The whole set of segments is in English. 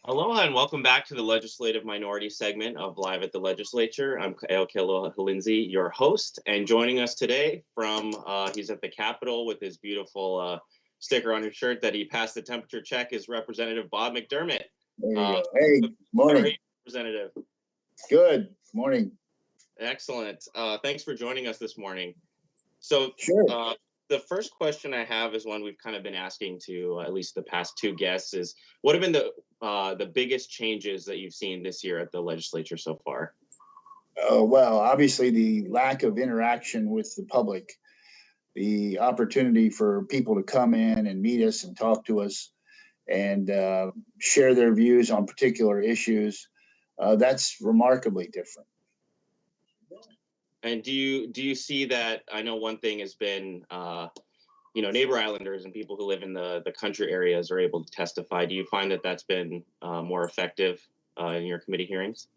Aloha and welcome back to the Legislative Minority segment of Live at the Legislature. I'm Aokealoha Halinzi, your host, and joining us today from, he's at the Capitol with his beautiful sticker on his shirt that he passed the temperature check, is Representative Bob McDermott. There you go. Hey, morning. Representative. Good morning. Excellent. Thanks for joining us this morning. So Sure. The first question I have is one we've kind of been asking to at least the past two guests is, what have been the biggest changes that you've seen this year at the legislature so far? Well, obviously the lack of interaction with the public, the opportunity for people to come in and meet us and talk to us and share their views on particular issues, that's remarkably different. And do you see that? I know one thing has been, neighbor islanders and people who live in the country areas are able to testify. Do you find that that's been more effective in your committee hearings?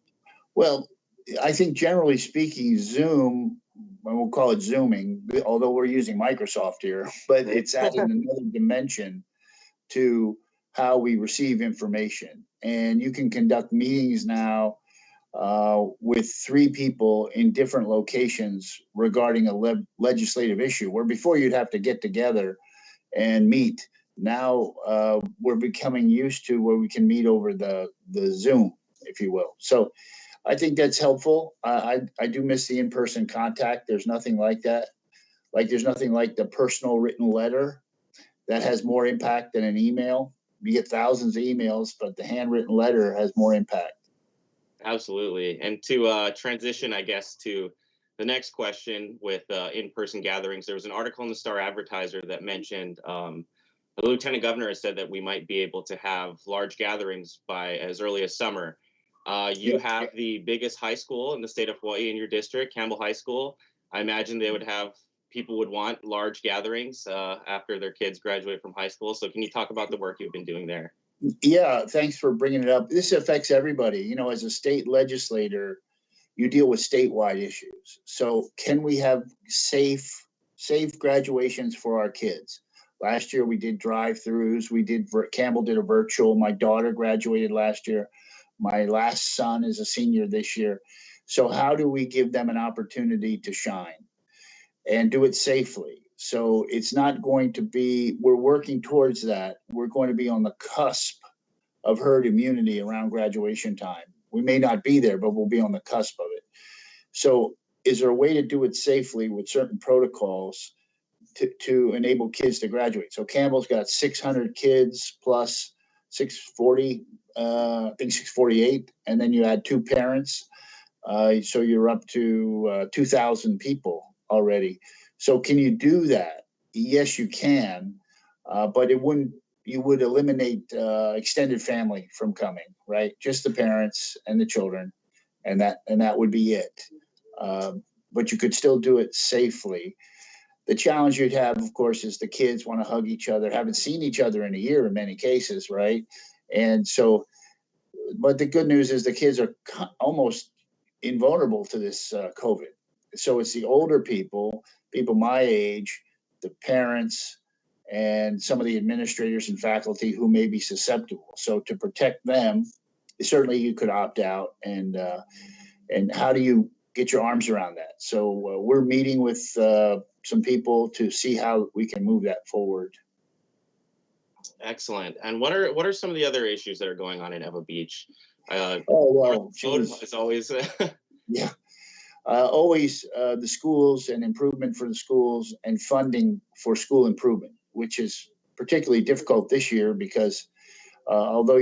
Well, I think generally speaking, Zoom, we'll call it Zooming, although we're using Microsoft here, but it's adding another dimension to how we receive information. And you can conduct meetings now with three people in different locations regarding a legislative issue, where before you'd have to get together and meet. Now we're becoming used to where we can meet over the Zoom, if you will. So I think that's helpful. I do miss the in-person contact. There's nothing like that. Like there's nothing like the personal written letter that has more impact than an email. You get thousands of emails, but the handwritten letter has more impact. Absolutely. And to transition, I guess, to the next question with in-person gatherings, there was an article in the Star Advertiser that mentioned the Lieutenant Governor has said that we might be able to have large gatherings by as early as summer. You have the biggest high school in the state of Hawaii in your district, Campbell High School. I imagine people would want large gatherings after their kids graduate from high school. So can you talk about the work you've been doing there? Yeah, thanks for bringing it up. This affects everybody. You know, as a state legislator, you deal with statewide issues. So can we have safe graduations for our kids? Last year we did drive-throughs. Campbell did a virtual. My daughter graduated last year. My last son is a senior this year. So how do we give them an opportunity to shine and do it safely? So it's not going to be, we're working towards that. We're going to be on the cusp of herd immunity around graduation time. We may not be there, but we'll be on the cusp of it. So is there a way to do it safely with certain protocols to enable kids to graduate? So Campbell's got 600 kids plus 640, I think 648, and then you add two parents. So you're up to 2,000 people already. So can you do that? Yes, you can, but you would eliminate extended family from coming, right? Just the parents and the children, and that would be it. But you could still do it safely. The challenge you'd have, of course, is the kids want to hug each other, haven't seen each other in a year in many cases, right? And so, but the good news is the kids are almost invulnerable to this COVID. So it's the older people my age, the parents, and some of the administrators and faculty who may be susceptible. So to protect them, certainly you could opt out. And how do you get your arms around that? So we're meeting with some people to see how we can move that forward. Excellent. And what are some of the other issues that are going on in Ewa Beach? It's always. Yeah. Always the schools and improvement for the schools and funding for school improvement, which is particularly difficult this year because although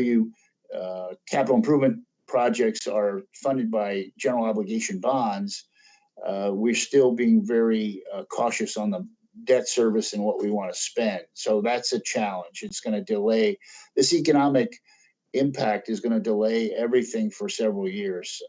capital improvement projects are funded by general obligation bonds, we're still being very cautious on the debt service and what we want to spend. So that's a challenge. It's going to delay this economic impact is going to delay everything for several years.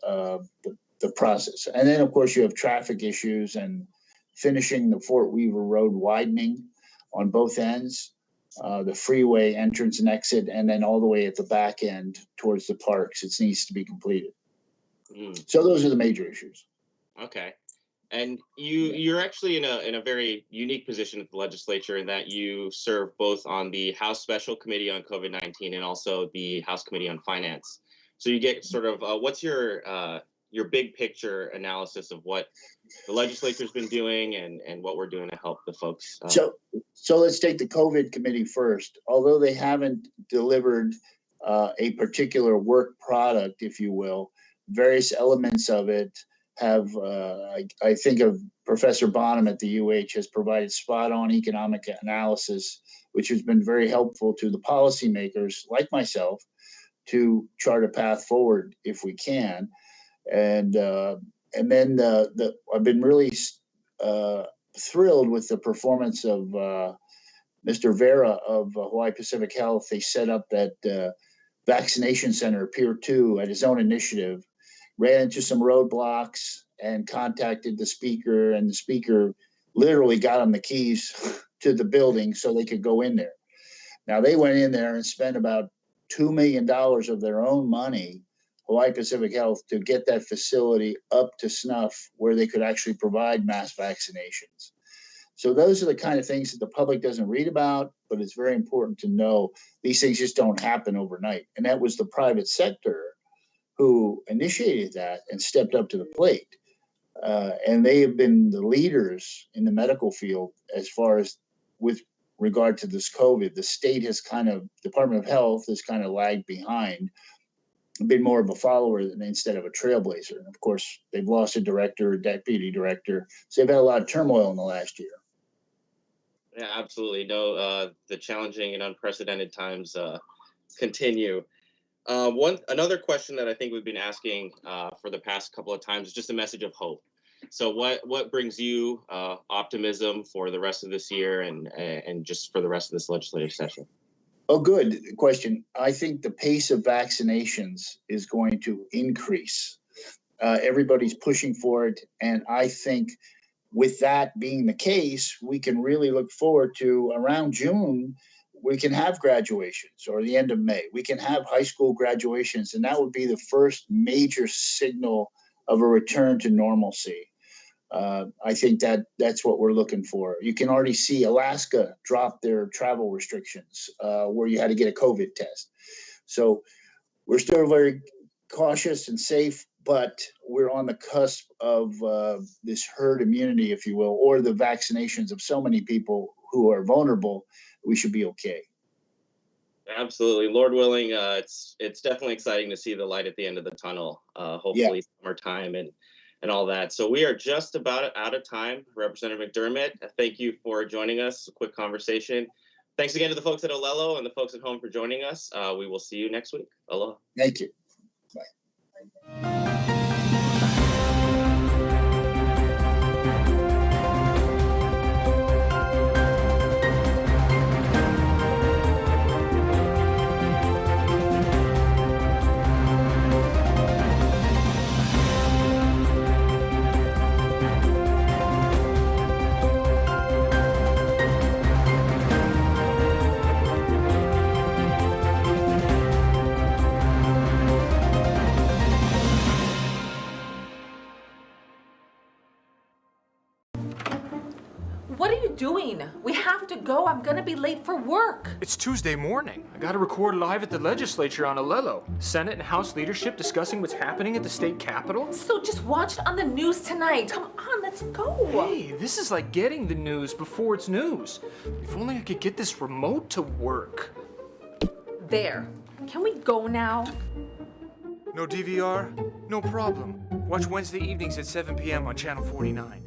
The process. And then, of course, you have traffic issues and finishing the Fort Weaver Road widening on both ends, the freeway entrance and exit, and then all the way at the back end towards the parks. It needs to be completed. So those are the major issues. Okay. And you're actually in a very unique position at the legislature in that you serve both on the House Special Committee on COVID-19 and also the House Committee on Finance. So you get sort of what's your big picture analysis of what the legislature's been doing and what we're doing to help the folks. So let's take the COVID committee first. Although they haven't delivered a particular work product, if you will, various elements of it have, I think of Professor Bonham at the UH has provided spot on economic analysis, which has been very helpful to the policymakers like myself to chart a path forward if we can. And then I've been really thrilled with the performance of Mr. Vera of Hawaii Pacific Health. They set up that vaccination center, Pier 2, at his own initiative, ran into some roadblocks and contacted the speaker, and the speaker literally got them the keys to the building so they could go in there. Now, they went in there and spent about $2 million of their own money, Hawaii Pacific Health, to get that facility up to snuff where they could actually provide mass vaccinations. So those are the kind of things that the public doesn't read about, but it's very important to know these things just don't happen overnight. And that was the private sector who initiated that and stepped up to the plate. And they have been the leaders in the medical field as far as with regard to this COVID. The state has Department of Health has kind of lagged behind, been more of a follower instead of a trailblazer. And of course, they've lost a director, a deputy director. So they've had a lot of turmoil in the last year. Yeah, absolutely. No, the challenging and unprecedented times continue. Another question that I think we've been asking for the past couple of times is just a message of hope. So what brings you optimism for the rest of this year and just for the rest of this legislative session? Oh, good question. I think the pace of vaccinations is going to increase. Everybody's pushing for it. And I think with that being the case, we can really look forward to around June, we can have graduations, or the end of May. We can have high school graduations, and that would be the first major signal of a return to normalcy. I think that's what we're looking for. You can already see Alaska drop their travel restrictions where you had to get a COVID test. So we're still very cautious and safe, but we're on the cusp of this herd immunity, if you will, or the vaccinations of so many people who are vulnerable. We should be okay. Absolutely. Lord willing, it's definitely exciting to see the light at the end of the tunnel, hopefully summertime and all that. So we are just about out of time. Representative McDermott, thank you for joining us. A quick conversation. Thanks again to the folks at Olelo and the folks at home for joining us. We will see you next week. Aloha. Thank you. What are you doing? We have to go. I'm gonna be late for work. It's Tuesday morning. I gotta record live at the legislature on Olelo. Senate and House leadership discussing what's happening at the state capitol. So just watch it on the news tonight. Come on, let's go. Hey, this is like getting the news before it's news. If only I could get this remote to work. There. Can we go now? No DVR? No problem. Watch Wednesday evenings at 7 p.m. on Channel 49.